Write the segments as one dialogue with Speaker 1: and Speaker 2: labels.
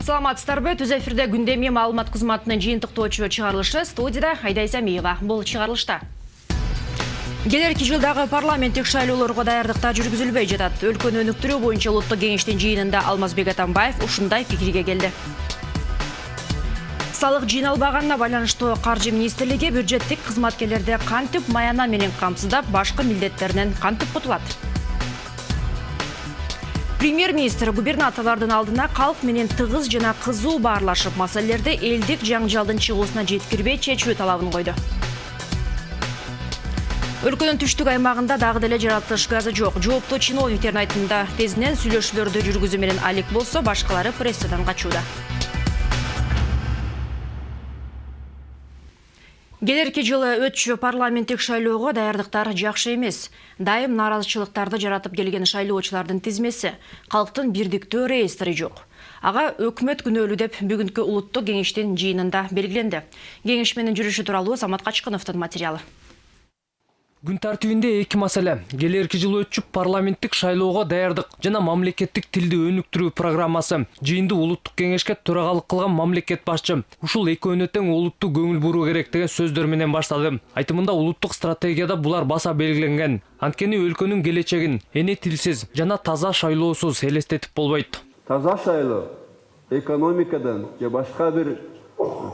Speaker 1: Саламатсыздарбы, түз эфирде күндеме маалымат кызматынын жыйынтыктоочу чыгарылышы студияда Айда Исамиева. Бул чыгарылышта. Келерки жылдагы парламенттик шайлоолорго даярдыкта жүргүзүлбөй жатат. Өлкөнү өнүктүрүү боюнча улуттук кеңештин жыйынында Алмазбек Атамбаев ушундай пикирге келди. Салык жыйналбаганына байланыштуу Каржы министрлиги бюджеттик кызматкерлерди кантип маяна менен камсыздап, башка милдеттеринен кантип кутулат. Премьер-министр губернаторлардын алдына калк менен тыгыз жана кызуу баарлашып, маселелерди элдик жаңжалдын чыгуусуна жеткирбей чечүү талабын койду. Өлкөнүн түштүк аймагында дагы деле жаратылыш газы жок. Жооптуу чиновниктердин айтымында тезинен сүйлөшүүлөрдү жүргүзүү менен алек болсо, башкалары прессадан качууда. Келерки жылы өтчү парламенттик шайлоого даярдыктар жакшы эмес. Дайым нааразычылыктарды жаратып келген шайлоочулардын тизмеси, калктын бирдиктүү реестри жок. Ага өкмөт күнөөлүү деп бүгүнкү улуттук кеңештин жыйынында белгиленди. Кеңеш менен жүрүшү тууралуу Самат Качкыновдун материалы.
Speaker 2: Күн тартибинде эки маселе. Келерки жылы өтчү парламенттик шайлоого даярдык жана мамлекеттик тилди өнүктүрүү программасы. Жыйынды улуттук кеңешке төрагалык кылган мамлекет башчы ушул экөөнө тең олуттуу көңүл буруу керек деген сөздөр менен баштады. Айтымында улуттук стратегияда булар баса белгиленген. Анткени өлкөнүн келечегин эне тилсиз жана таза шайлоосуз элестетип болбойт.
Speaker 3: Таза шайлоо экономикадан же башка бир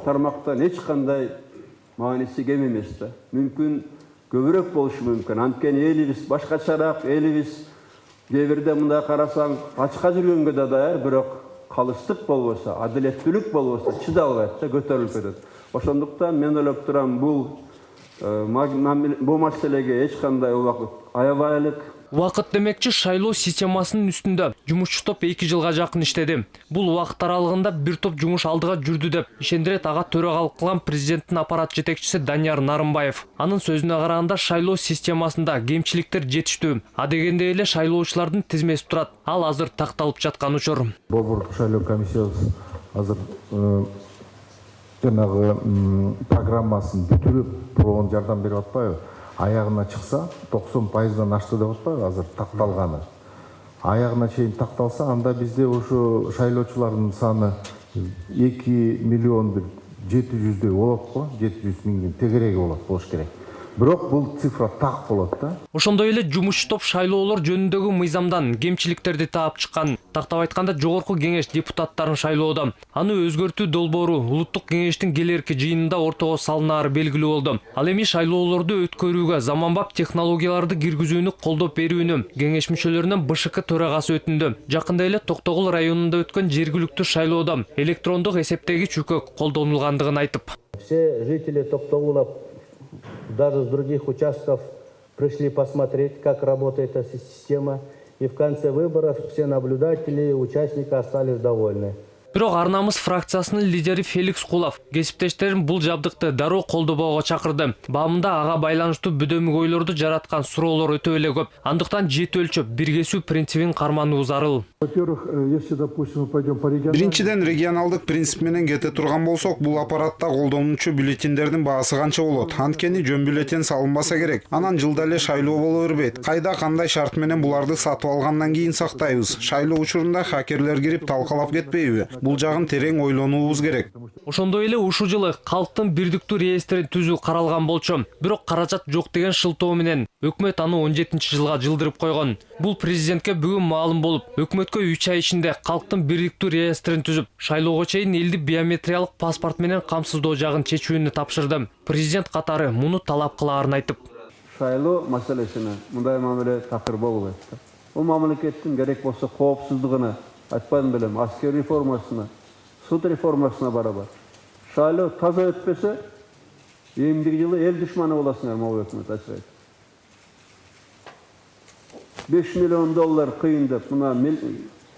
Speaker 3: тармактан эч кандай мааниси кем эмес да. Мүмкүн көбүрөөк болушу мүмкүн. Анткени элибиз башкачараак, элибиз кээ бирде мындай карасаң ачка жүргөнгө да даяр, бирок калыстык болбосо, адилеттүүлүк болбосо чыда албайт да, көтөрүлүп кетет. Ошондуктан мен ойлоп турам, бул маселеге эч кандай убакыт аябайлык.
Speaker 2: Убакыт демекчи шайлоо системасынын үстүндө жумушчу топ 2 жылга жакын иштеди. Бул убакыт аралыгында бир топ жумуш алдыга жүрдү деп ишендирет ага төрагалык кылган президенттин аппарат жетекчиси Данияр Нарымбаев. Анын сөзүнө караганда шайлоо системасында кемчиликтер жетиштүү. А дегенде эле шайлоочулардын тизмеси турат. Ал азыр такталып жаткан учур.
Speaker 4: Борбордук шайлоо комиссиясы азыр жанагы программасын бүтүрүп, пробон жардам берип атпайбы? Аяғына чықса 90%-дан ашты деп атпайбы азыр такталганы. Аяғына чейин такталса, анда бизде ушу шайлоочулардын саны 2 миллион 700 болот го, 700 миңдин тегереги болуш керек. Бирок бул цифра так болот да.
Speaker 2: Ошондой эле жумушчу топ шайлоолор жөнүндөгү мыйзамдан кемчиликтерди таап чыккан. Тактап айтканда жогорку кеңеш депутаттарын шайлоодо аны өзгөртүү долбоору улуттук кеңештин келерки жыйынында ортого салынаары белгилүү болду. Ал эми шайлоолорду өткөрүүгө заманбап технологияларды киргизүүнү колдоп берүүнү кеңеш мүчөлөрүнөн БШК төрагасы өтүндү. Жакында эле Токтогул районунда өткөн жергиликтүү шайлоодо электрондук эсептегич үкөк колдонулгандыгын айтып.
Speaker 5: Все жители Токтогула даже с других участков пришли посмотреть, как работает эта система. И в конце выборов все наблюдатели и участники остались довольны.
Speaker 2: Бирок Арнамыз фракциясынын лидери Феликс Кулов кесиптештерин бул жабдыкты дароо колдобоого чакырды. Баамында ага байланыштуу бөдөмүк ойлорду жараткан суроолор өтө эле көп. Андыктан жет өлчөп, биргесүү принцибин кармануу зарыл.
Speaker 6: Биринчиден, регионалдык принцип менен кете турган болсок, бул аппаратта колдонуучу бюллетендердин баасы канча болот? Анткени жөн бюллетен салынбаса керек. Анан жылда эле шайлоо боло бербейт. Кайда кандай шарт менен буларды сатып алгандан кийин сактайбыз? Шайлоо учурунда хакерлер кирип талкалап кетпейби? Бул жагын терең ойлонуубуз керек.
Speaker 2: Ошондой эле ушул жылы калктын бирдиктүү реестрин түзүү каралган болчу. Бирок каражат жок деген шылтоо менен өкмөт аны 17-жылга жылдырып койгон. Бул президентке бүгүн маалым болуп, өкмөткө 3 ай ичинде калктын бирдиктүү реестрин түзүп, шайлоого чейин элди биометриялык паспорт менен камсыздоо жагын чечүүнү тапшырды. Президент катары муну талап кылаарын айтып.
Speaker 3: Шайлоо маселесине мындай мамиле такыр болбойт. Бул мамлекеттин керек болсо коопсуздугуна, айтпадым белем, аскер реформасына, суд реформасына барабар. Шайлоо таза өтпөсө, эмдиги жылы эл душманы боласыңар, могу өкмөт ачык. 5 миллион доллар кыйын деп, мына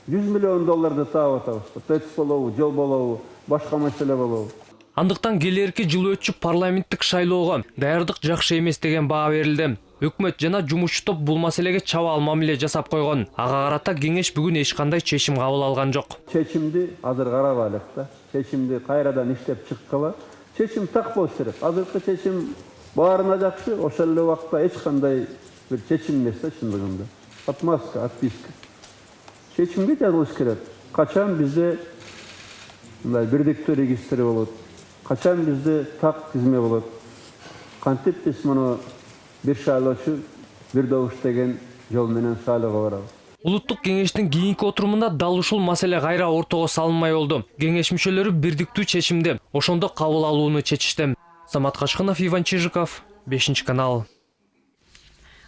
Speaker 3: 100 миллион долларды таап атабыз. ТЭЦ болобу, жол болобу, башка маселе болобу.
Speaker 2: Андыктан келерки жылы өтчү парламенттик шайлоого даярдык жакшы эмес деген баа берилди. Өкмөт жана жумушчу топ бул маселеге чабаал мамиле жасап койгон. Ага карата кеңеш бүгүн эч кандай чечим кабыл алган жок.
Speaker 3: Чечимди азыр карабайлык да. Чечимди кайрадан иштеп чыккыла. Чечим так болуш керек. Азыркы чечим баарына жакшы, ошол эле убакта эч кандай бир чечим эмес да чындыгында. Отмазка, отписка. Чечимге жазылыш керек. Качан бизде мындай бирдиктүү регистри болот. Качан бизде так тизме болот. Кантип биз муну бир шайлоочу бир добуш деген жол менен шайлоого барабыз.
Speaker 2: Улуттук кеңештин кийинки отурумунда дал ушул маселе кайра ортого салынмай болду. Кеңеш мүчөлөрү бирдиктүү чечимди ошондо кабыл алууну чечишти. Самат Качкынов, Иван Чижиков, 5 канал.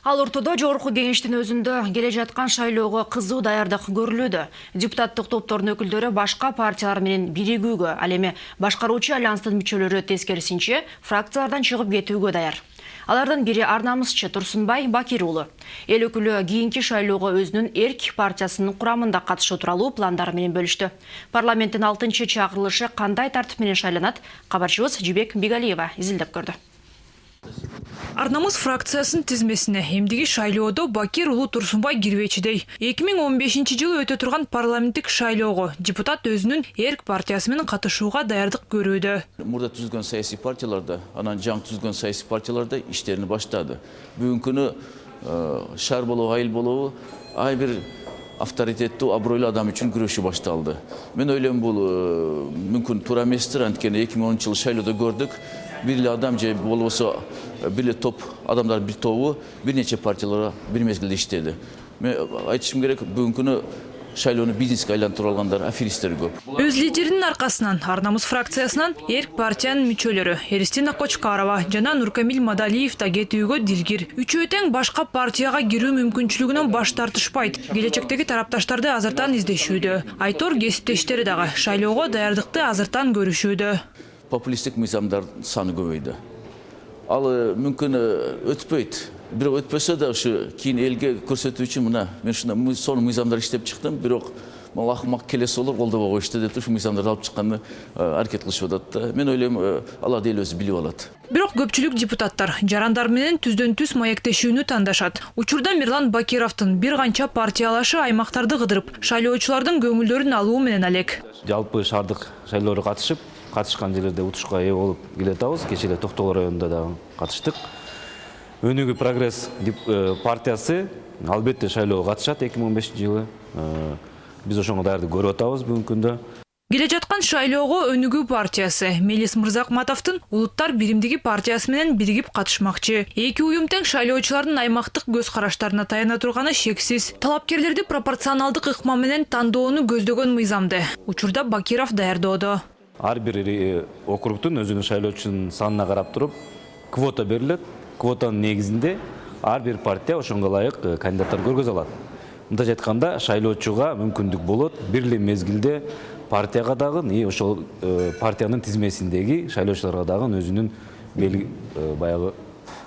Speaker 1: Ал ортодо жогорку кеңештин өзүндө келе жаткан шайлоого кызуу даярдык көрүлүүдө. Депутаттык топтордун өкүлдөрү башка партиялар менен биригүүгө, ал эми башкаруучу альянстын мүчөлөрү тескерисинче фракциялардан чыгып кетүүгө даяр. Алардын бири ар намысчы Турсунбай Бакир уулу. Эл өкүлү кийинки шайлоого өзүнүн эрк партиясынын курамында катышу тууралуу пландары менен бөлүштү. Парламенттин 6-чакырылышы кандай тартип менен шайланат? Кабарчыбыз Жибек Бигалиева изилдеп көрдү.
Speaker 7: Арнамыз фракциясынын тизмесине эмдиги шайлоодо Бакир уулу Турсунбай кирбечидей. 2015-жылы өтө турган парламенттик шайлоого депутат өзүнүн эрк партиясы менен катышууга даярдык көрүүдө.
Speaker 8: Мурда түзүлгөн саясий партияларда, анан жаңы түзүлгөн саясий партияларда иштерин баштады. Бүгүнкү күнү шаар болобу, айыл болобу, ай бир авторитеттүү, абройлуу адам үчүн күрөшүү башталды. Мен ойлойм бул мүмкүн туура эместир, анткени 2010-жылы шайлоодо көрдүк. Бир эле адам же болбосо бир эле топ адамдар бир тобу бир нече партияларга бир мезгилде иштеди. Мен айтышым керек, бүгүнкү күнү шайлоону бизнеске айлантырып алгандар аферисттер көп.
Speaker 7: Өз лидеринин аркасынан Арнамыз фракциясынан эрк партиянын мүчөлөрү Эристина Кочкарова жана Нуркамил Мадалиев да кетүүгө дилгир. Үчөө тең башка партияга кирүү мүмкүнчүлүгүнөн баш тартышпайт. Келечектеги тарапташтарды азыртан издешүүдө. Айтор кесиптештери дагы шайлоого даярдыкты азыртан көрүшүүдө.
Speaker 8: Популисттик мыйзамдардын саны көбөйдү. Ал мүмкүн өтпөйт. Бирок өтпөсө да ушу кийин элге көрсөтүү үчүн мына мен ушундай сонун мыйзамдар иштеп чыктым, бирок мал акмак келеси болор колдобой коюшту деп ушу мыйзамдарды алып чыкканды аракет кылышып атат да. Мен ойлойм аларды эл өзү билип алат.
Speaker 7: Бирок көпчүлүк депутаттар жарандар менен түздөн түз маектешүүнү тандашат. Учурда Мирлан Бакировдун бир канча партиялашы аймактарды кыдырып, шайлоочулардын көңүлдөрүн алуу менен алек.
Speaker 9: Жалпы шаардык шайлоого катышкан жерлерде утушка ээ болуп келатабыз. Кечээ эле Токтогул районунда дагы катыштык. Өнүгүү прогресс партиясы албетте шайлоого катышат 2015-жылы. Биз ошого даярдык көрүп атабыз бүгүнкү күндө.
Speaker 7: Келе жаткан шайлоого Өнүгүү партиясы Мелис Мырзакматовдун Улуттар биримдиги партиясы менен биригип катышмакчы. Эки уюм тең шайлоочулардын аймактык көз караштарына таяна турганы шексиз. Талапкерлерди пропорционалдык ыкма менен тандоону көздөгөн мыйзамды учурда Бакиров даярдоодо.
Speaker 9: Ар бир округтун өзүнүн шайлоочунун санына карап туруп квота берилет. Квотанын негизинде ар бир партия ошонго ылайык кандидаттар көргөзө алат. Мындайча айтканда шайлоочуга мүмкүндүк болот бир эле мезгилде партияга дагы ошол партиянын тизмесиндеги шайлоочуларга дагы өзүнүн баягы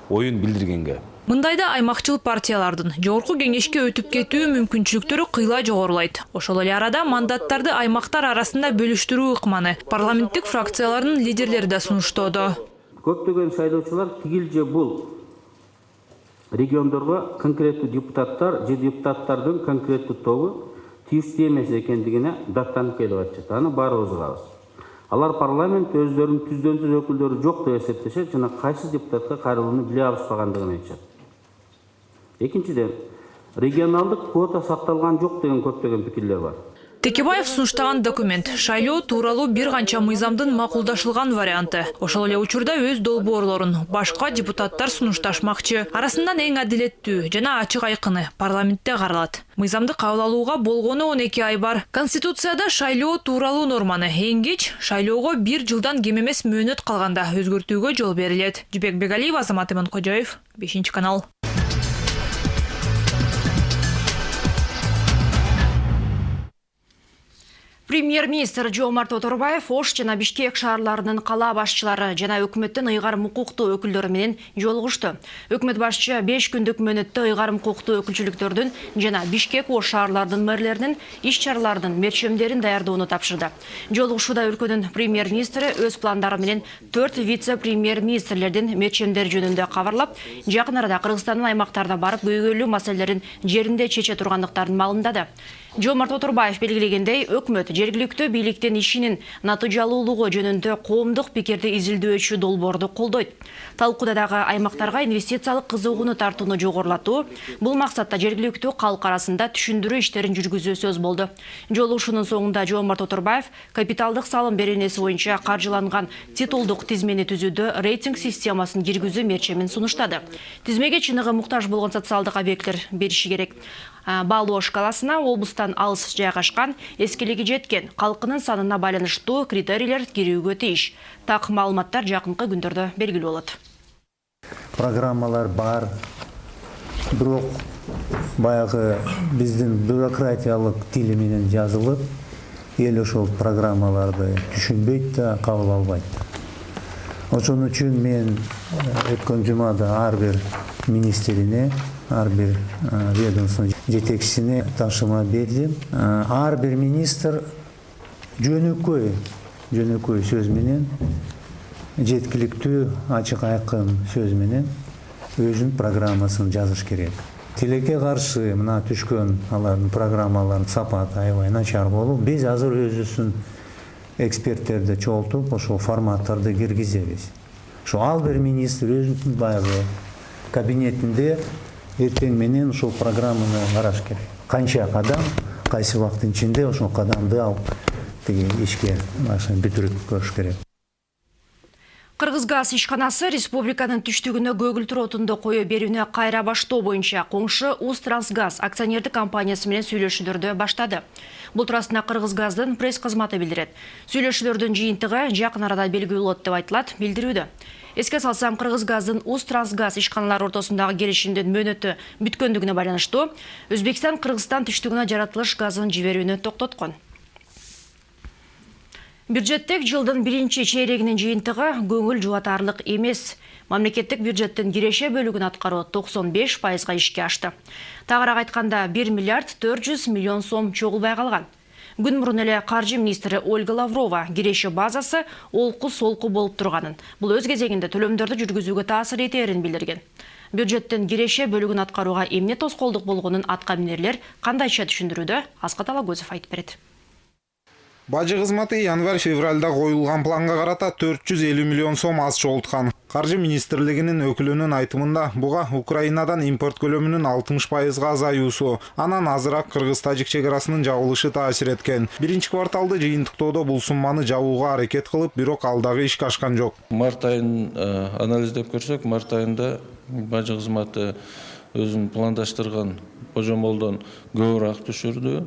Speaker 9: оюн билдиргенге.
Speaker 7: Мындайда аймакчыл партиялардын жогорку кеңешке өтүп кетүү мүмкүнчүлүктөрү кыйла жогорулайт. Ошол эле арада мандаттарды аймактар арасында бөлүштүрүү ыкманы парламенттик фракциялардын лидерлери да сунуштоодо.
Speaker 5: Көптөгөн шайлоочулар тигил же бул региондорго конкреттүү депутаттар же депутаттардын конкреттүү тобу тийиштүү эмес экендигине даттанып келип атышат. Аны баарыбыз угабыз. Алар парламент өздөрүнүн түздөн түз өкүлдөрү жок деп эсептешет жана кайсы депутатка кайрылууну биле алышпагандыгын айтышат. Экинчиден, регионалдык квота сакталган жок деген көптөгөн пикирлер бар.
Speaker 7: Текебаев сунуштаган документ шайлоо тууралуу бир канча мыйзамдын макулдашылган варианты. Ошол эле учурда өз долбоорлорун башка депутаттар сунушташмакчы. Арасынан эң адилеттүү жана ачык айкыны парламентте каралат. Мыйзамды кабыл алууга болгону 12 ай бар. Конституцияда шайлоо тууралуу норманы эң кеч шайлоого 1 жылдан кем эмес мөөнөт калганда өзгөртүүгө жол берилет. Жибек Бегалиева, Азамат Иманкожоев, 5 канал.
Speaker 1: Премьер-министр Жомарт Оторбаев Ош жана Бишкек шаарларынын кала башчылары жана өкмөттүн ыйгарым укуктуу өкүлдөрү менен жолугушту. Өкмөт башчы 5 күндүк мөөнөттө ыйгарым укуктуу өкүлчүлүктөрдүн жана Бишкек Ош шаарларынын мэрлеринин иш-чараларынын мерчемдерин даярдоону тапшырды. Жолугушууда өлкөнүн премьер-министри өз пландары менен 4 вице-премьер-министрлердин мерчемдери жөнүндө кабарлап, жакын арада Кыргызстандын аймактарына барып көйгөйлүү маселелерин жеринде чече тургандыктарын маалымдады. Жомарт Оторбаев белгилегендей, өкмөт жергиликтүү бийликтин ишинин натыйжалуулугу жөнүндө коомдук пикирди изилдөөчү долбоорду колдойт. Талкууда дагы аймактарга инвестициялык кызыгууну тартууну жогорулатуу, бул максатта жергиликтүү калк арасында түшүндүрүү иштерин жүргүзүү сөз болду. Жолугушуунун соңунда Жомарт Оторбаев капиталдык салым беренеси боюнча каржыланган титулдук тизмени түзүүдө рейтинг системасын киргизүү мерчемин сунуштады. Тизмеге чыныгы муктаж болгон социалдык объекттер бериши керек. Балоо шкаласына облустан алыс жайгашкан, эскилиги жеткен, калкынын санына байланыштуу критерийлер кирүүгө тийиш. Так маалыматтар жакынкы күндөрдө белгилүү болот.
Speaker 10: Программалар бар, бирок баягы биздин бюрократиялык тили менен жазылып, эл ошол программаларды түшүнбөйт да, кабыл албайт. Ошон үчүн мен өткөн жумада ар бир министрине, ар бир ведомство жетекчисине тапшырма бердим. Ар бир министр жөнөкөй сөз менен, жеткиликтүү, ачык айкын сөз менен өзүнүн программасын жазыш керек. Тилекке каршы мына түшкөн алардын программаларынын сапаты аябай начар болуп, биз азыр өзүбүздүн эксперттерди чогултуп, ошол форматтарды киргизебиз. Ошо ал бир министр өзүнүн баягы кабинетинде эртең менен ошол программаны караш керек. Канча кадам, кайсы убакыттын ичинде ошол кадамды алып ишке бүтүрүп көрүш керек.
Speaker 1: Кыргызгаз ишканасы республиканын түштүгүнө көгүлтүр отунду кое берүүнү кайра баштоо боюнча коңшу Узтрансгаз акционердик компаниясы менен сүйлөшүүлөрдү баштады. Бул туурасында Кыргызгаздын пресс кызматы билдирет. Сүйлөшүүлөрдүн жыйынтыгы жакын арада белгилүү болот деп айтылат билдирүүдө. Эске салсам, Кыргызгаздын Узтрансгаз ишканалары ортосундагы келишимдин мөөнөтү бүткөндүгүнө байланыштуу Өзбекстан Кыргызстан түштүгүнө жаратылыш газын жиберүүнү токтоткон. Бюджеттик жылдын биринчи чейрегинин жыйынтыгы көңүл жубатарлык эмес. Мамлекеттик бюджеттин киреше бөлүгүн аткаруу 95%га ишке ашты. Тагыраак айтканда 1 миллиард 400 миллион сом чогулбай калган. Күн мурун эле каржы министри Ольга Лаврова киреше базасы олку-солку болуп турганын, бул өз кезегинде төлөмдөрдү жүргүзүүгө таасир этерин билдирген. Бюджеттин киреше бөлүгүн аткарууга эмне тоскоолдук болгонун атка минерлер кандайча түшүндүрүүдө Аскат Алагөзов айтып берет.
Speaker 6: Бажы кызматы январь-февралда коюлган планга карата 450 миллион сом аз чогулткан. Каржы министрлигинин өкүлүнүн айтымында буга Украинадан импорт көлөмүнүн 60%га азаюусу, анан азыраак Кыргыз-Тажик чегарасынын жабылышы таасир эткен. Биринчи кварталды жыйынтыктоодо бул сумманы жабууга аракет кылып, бирок ал дагы ишке ашкан жок.
Speaker 11: Март айын анализдеп көрсөк, март айында бажы кызматы өзүн пландаштырган божомолдон көбүрөөк түшүрдү.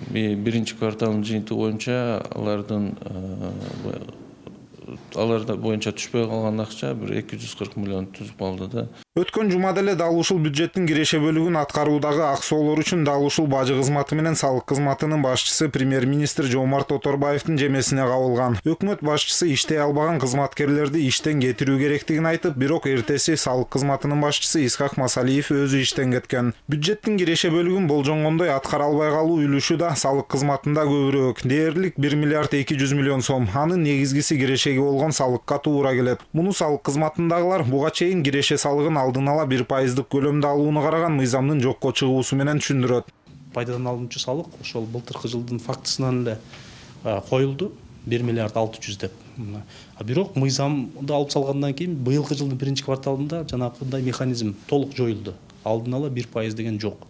Speaker 11: Биринчи кварталдын жыйынтыгы боюнча аларда боюнча түшпөй калган акча 240 миллион түзүп калды да.
Speaker 6: Өткөн жумада эле дал ушул бюджеттин киреше бөлүгүн аткаруудагы аксоолор үчүн дал ушул бажы кызматы менен салык кызматынын башчысы премьер-министр Жомарт Оторбаевдин жемесине кабылган. Өкмөт башчысы иштей албаган кызматкерлерди иштен кетирүү керектигин айтып, бирок эртеси салык кызматынын башчысы Исхак Масалиев өзү иштен кеткен. Бюджеттин киреше бөлүгүн болжонгондой аткара албай калуу үлүшү да салык кызматында көбүрөөк, дээрлик 1 миллиард 200 миллион сом. Анын негизгиси кирешеге болгон салыкка туура келет. Муну салык кызматындагылар буга чейин киреше салыгын алдын ала 1%дык көлөмдө алууну караган мыйзамдын жокко чыгуусу менен түшүндүрөт.
Speaker 12: Пайдадан алынчу салык ошол былтыркы жылдын фактысынан эле коюлду 1 миллиард 600 деп. Бирок мыйзамды алып салгандан кийин быйылкы жылдын биринчи кварталында жанагындай механизм толук жоюлду. Алдын ала 1% деген жок.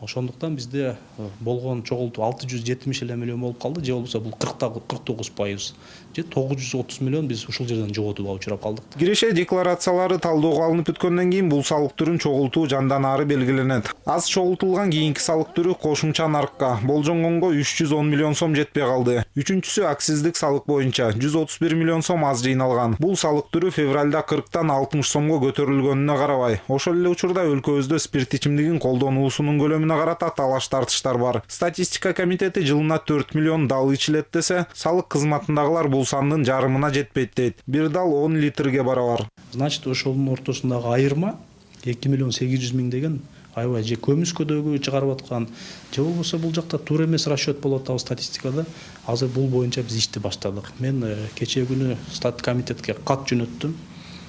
Speaker 12: Ошондуктан бизде болгон чогултуу 670 миллион болуп калды, же болбосо бул 49%, же 930 миллион биз ушул жерден жоготууга учурап калдык.
Speaker 6: Киреше декларациялары талдоого алынып бүткөндөн кийин бул салык түрүн чогултуу жандан ары белгиленет. Аз чогултулган кийинки салык түрү кошумча нарыкка болжонгонго 310 миллион сом жетпей калды. Үчүнчүсү акциздик салык боюнча 131 миллион сом аз жыйналган. Бул салык түрү февралда 40тан 60 сомго көтөрүлгөнүнө карабай, ошол эле учурда өлкөбүздө спирт ичимдигин колдонуусунун көлөмүнө карата талаш тартыштар бар. Статистика комитети жылына 4 миллион дал ичилет десе, салык кызматындагылар бул сандын жарымына жетпейт дейт. Бир дал 10 литрге барабар.
Speaker 12: Значит, ошонун ортосундагы айырма 2 миллион 800 миң деген аябай же көмүскөдөгү чыгарып аткан, же болбосо бул жакта туура эмес расчет болуп атабы статистикада. Азыр бул боюнча биз ишти баштадык. Мен кечээ күнү стат комитетке кат жөнөттүм.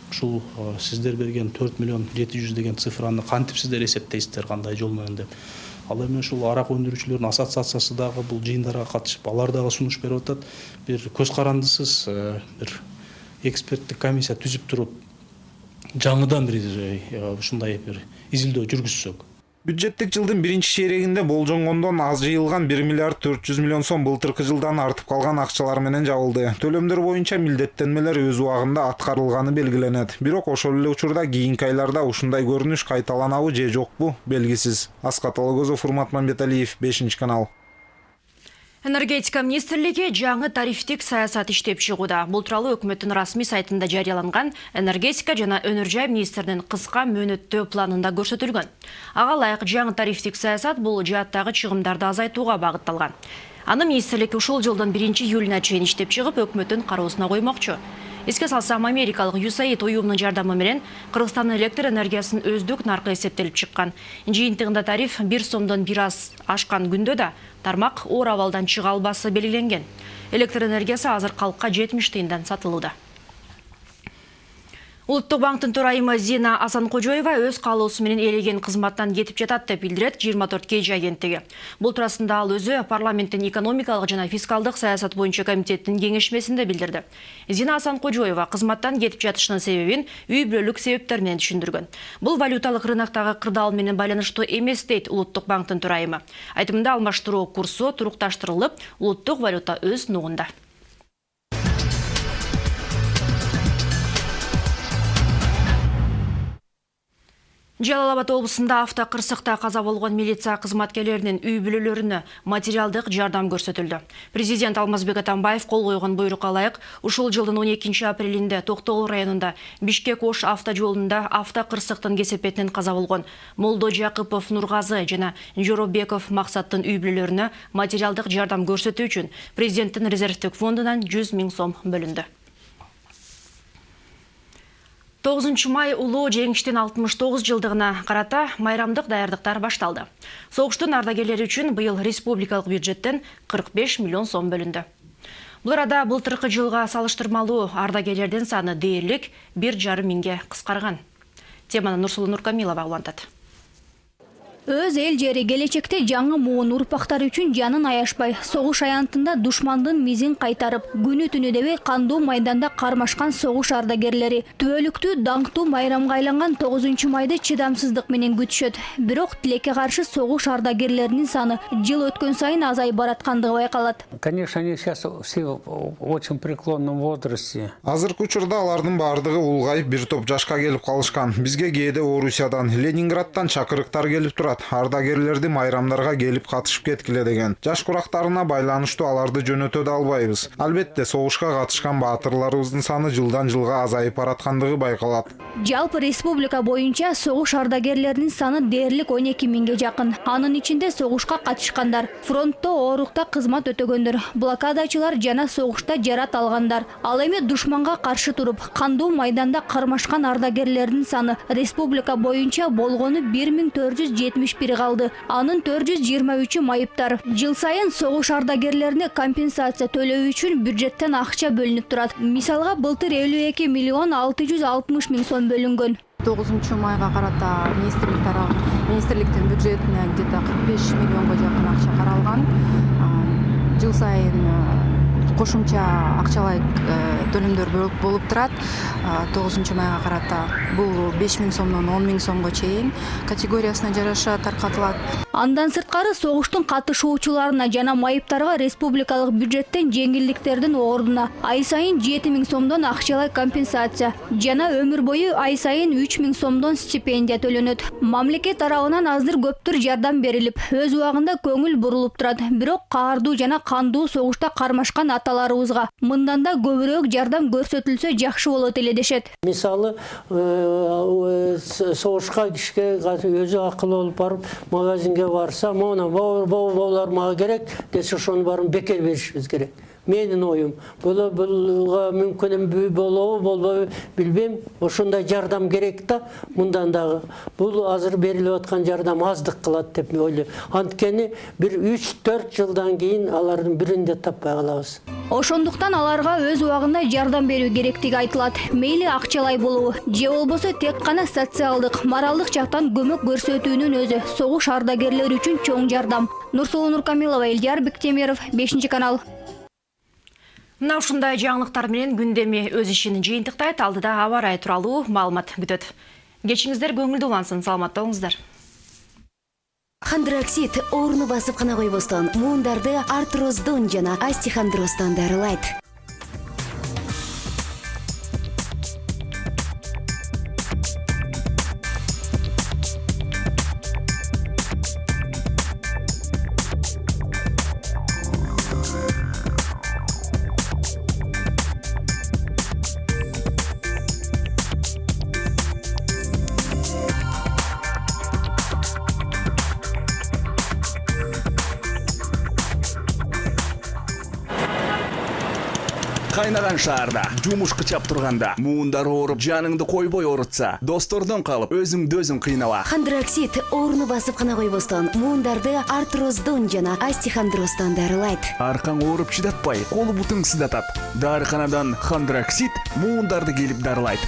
Speaker 12: Ушул сиздер берген 4 миллион 700 деген цифраны кантип сиздер эсептейсиздер, кандай жол менен деп. Ал эми ушул арак өндүрүүчүлөрдүн ассоциациясы дагы бул жыйындарга катышып, алар дагы сунуш берип атат. Бир көз карандысыз бир эксперттик комиссия түзүп туруп, жаңыдан бир ушундай бир изилдөө жүргүзсөк.
Speaker 6: Бюджеттик жылдын биринчи шерегинде болжонгондон аз жыйылган 1 миллиард 400 миллион сом былтыркы жылдан артып калган акчалар менен жабылды. Төлөмдөр боюнча милдеттенмелер өз убагында аткарылганы белгиленет. Бирок ошол эле учурда кийинки айларда ушундай көрүнүш кайталанабы же жокпу белгисиз. Аскат Алагөзов, Урмат Мамбеталиев, 5-канал.
Speaker 1: Энергетика министрлиги жаңы тарифтик саясат иштеп чыгууда. Бул тууралуу өкмөттүн расмий сайтында жарыяланган энергетика жана өнөр жай министринин кыска мөөнөттөө планында көрсөтүлгөн. Ага ылайык жаңы тарифтик саясат бул жааттагы чыгымдарды азайтууга багытталган. Аны министрлик ушул жылдын 1-июлуна чейин иштеп чыгып, өкмөттүн кароосуна коймокчу. Эске салсам, америкалык USAID уюмунун жардамы менен Кыргызстандын электр энергиясынын өздүк наркы эсептелип чыккан. Жыйынтыгында тариф 1 сомдон бир аз ашкан күндө да тармак оор абалдан чыга албасы белгиленген. Электр энергиясы азыр калкка 70 тыйындан сатылууда. Улуттук банктын төрайымы Зина Асанкожоева өз каалоосу менен элеген кызматтан кетип жатат деп билдирет 24 KG агенттиги. Бул туурасында ал өзү парламенттин экономикалык жана фискалдык саясат боюнча комитеттин кеңешмесинде билдирди. Зина Асанкожоева кызматтан кетип жатышынын себебин үй бүлөлүк себептер менен түшүндүргөн. Бул валюталык рыноктогу кырдаал менен байланыштуу эмес дейт Улуттук банктын төрайымы. Айтымында алмаштыруу курсу турукташтырылып, улуттук валюта өз нугунда. Жалал Абад облусунда автокырсыкта каза болгон милиция кызматкерлеринин үй бүлөлөрүнө материалдык жардам көрсөтүлдү. Президент Алмазбек Атамбаев кол койгон буйрукка ылайык ушул жылдын 12 апрелинде Токтогул районунда Бишкек-Ош автожолунда автокырсыктын кесепетинен каза болгон Молдо Жакыпов Нургазы жана Жоробеков Максаттын үй бүлөлөрүнө материалдык жардам көрсөтүү үчүн президенттин резервдик фондунан 100 000 сом бөлүндү. 9 май улуу жеңиштин 69 жылдыгына карата майрамдык даярдыктар башталды. Согуштун ардагерлери үчүн быйыл республикалык бюджеттен 45 миллион сом бөлүндү. Бул арада былтыркы жылга салыштырмалуу ардагерлердин саны дээрлик 1,5 миңге кыскарган. Теманы Нурсулу Нуркамилова улантат.
Speaker 13: Өз эл жери келечекте жаңы муун урпактар үчүн жанын аяшпай, согуш аянтында душмандын мизин кайтарып, күнү түнү дебей кандуу майданда кармашкан согуш ардагерлери түбөлүктүү даңктуу майрамга айланган 9 майды чыдамсыздык менен күтүшөт. Бирок тилекке каршы согуш ардагерлеринин саны жыл өткөн сайын азайып бараткандыгы байкалат.
Speaker 14: Конечно, они сейчас все в очень преклонном возрасте.
Speaker 6: Азыркы учурда алардын баардыгы улгайып бир топ жашка келип калышкан. Бизге кээде Орусиядан, Ленинграддан чакырыктар келип турат. Ардагерлерди майрамдарга келип катышып кеткиле деген. Жаш курактарына байланыштуу аларды жөнөтө да албайбыз. Албетте согушка катышкан баатырларыбыздын саны жылдан жылга азайып бараткандыгы байкалат.
Speaker 13: Жалпы республика боюнча согуш ардагерлеринин саны дээрлик 12 миңге жакын. Анын ичинде согушка катышкандар, фронтто оорукта кызмат өтөгөндөр, блокадачылар жана согушта жарат алгандар. Ал эми душманга каршы туруп, кандуу майданда кармашкан ардагерлердин саны республика боюнча болгону 1471 калды. Анын 423 майыптар. Жыл сайын согуш ардагерлерине компенсация төлөө үчүн бюджеттен акча бөлүнүп турат. Мисалга былтыр 52 миллион 660 миң сом бөлүнгөн.
Speaker 15: 9 майга карата министрликтин бюджетине где-то 45 миллионго жакын акча каралган. Жыл сайын кошумча акчалай төлөмдөр болуп турат. 9 майга карата бул 5 миң сомдон 10 миң сомго чейин категориясына жараша таркатылат.
Speaker 13: Андан сырткары согуштун катышуучуларына жана майыптарга республикалык бюджеттен жеңилдиктердин ордуна ай сайын 7 миң сомдон акчалай компенсация жана өмүр бою ай сайын 3 миң сомдон стипендия төлөнөт. Мамлекет тарабынан аздыр көптүр жардам берилип, өз убагында көңүл бурулуп турат. Бирок каардуу жана кандуу согушта кармашкан аталарыбызга мындан да көбүрөөк жардам көрсөтүлсө жакшы болот эле дешет.
Speaker 14: Мисалы, согушка кишке өзү акылуу болуп барып, магазинге барса, мына болар мага керек десе, ошонун баарын бекер беришибиз керек.
Speaker 16: Менин оюм. Булга мүмкүн болобу, болбойбу билбейм. Ошондой жардам керек да, мындан дагы. Бул азыр берилип аткан жардам аздык кылат деп ойлойм. Анткени бир 3-4 жылдан кийин алардын бирин да таппай калабыз.
Speaker 13: Ошондуктан аларга өз убагында жардам берүү керектиги айтылат. Мейли акчалай болобу, же болбосо тек гана социалдык, моралдык жактан көмөк көрсөтүүнүн өзү согуш ардагерлери үчүн чоң жардам. Нурсулу Нуркамилова, Элдияр Бектемиров, 5-канал.
Speaker 1: Мына ушундай жаңылыктар менен күндеми өз ишин жыйынтыктайт, алдыда аба ырайы тууралуу маалымат күтөт. Кечиңиздер көңүлдүү улансын, саламатта болуңуздар.
Speaker 17: Хондроксид орну басып гана койбостон, муундарды артроздон жана остеохондростон дарылайт.
Speaker 18: Кайнаган шаарда, жумуш кычап турганда, муундар ооруп, жаныңды койбой оорутса, достордон калып, өзүңдү өзүң кыйнала.
Speaker 17: Хондроксид орну басып гана койбостон, муундарды артроздон жана остеохондростон дарылайт.
Speaker 18: Аркаң ооруп чыдатпай, колу бутуң сыздатат. Дарыканадан Хондроксид муундарды келип дарылайт.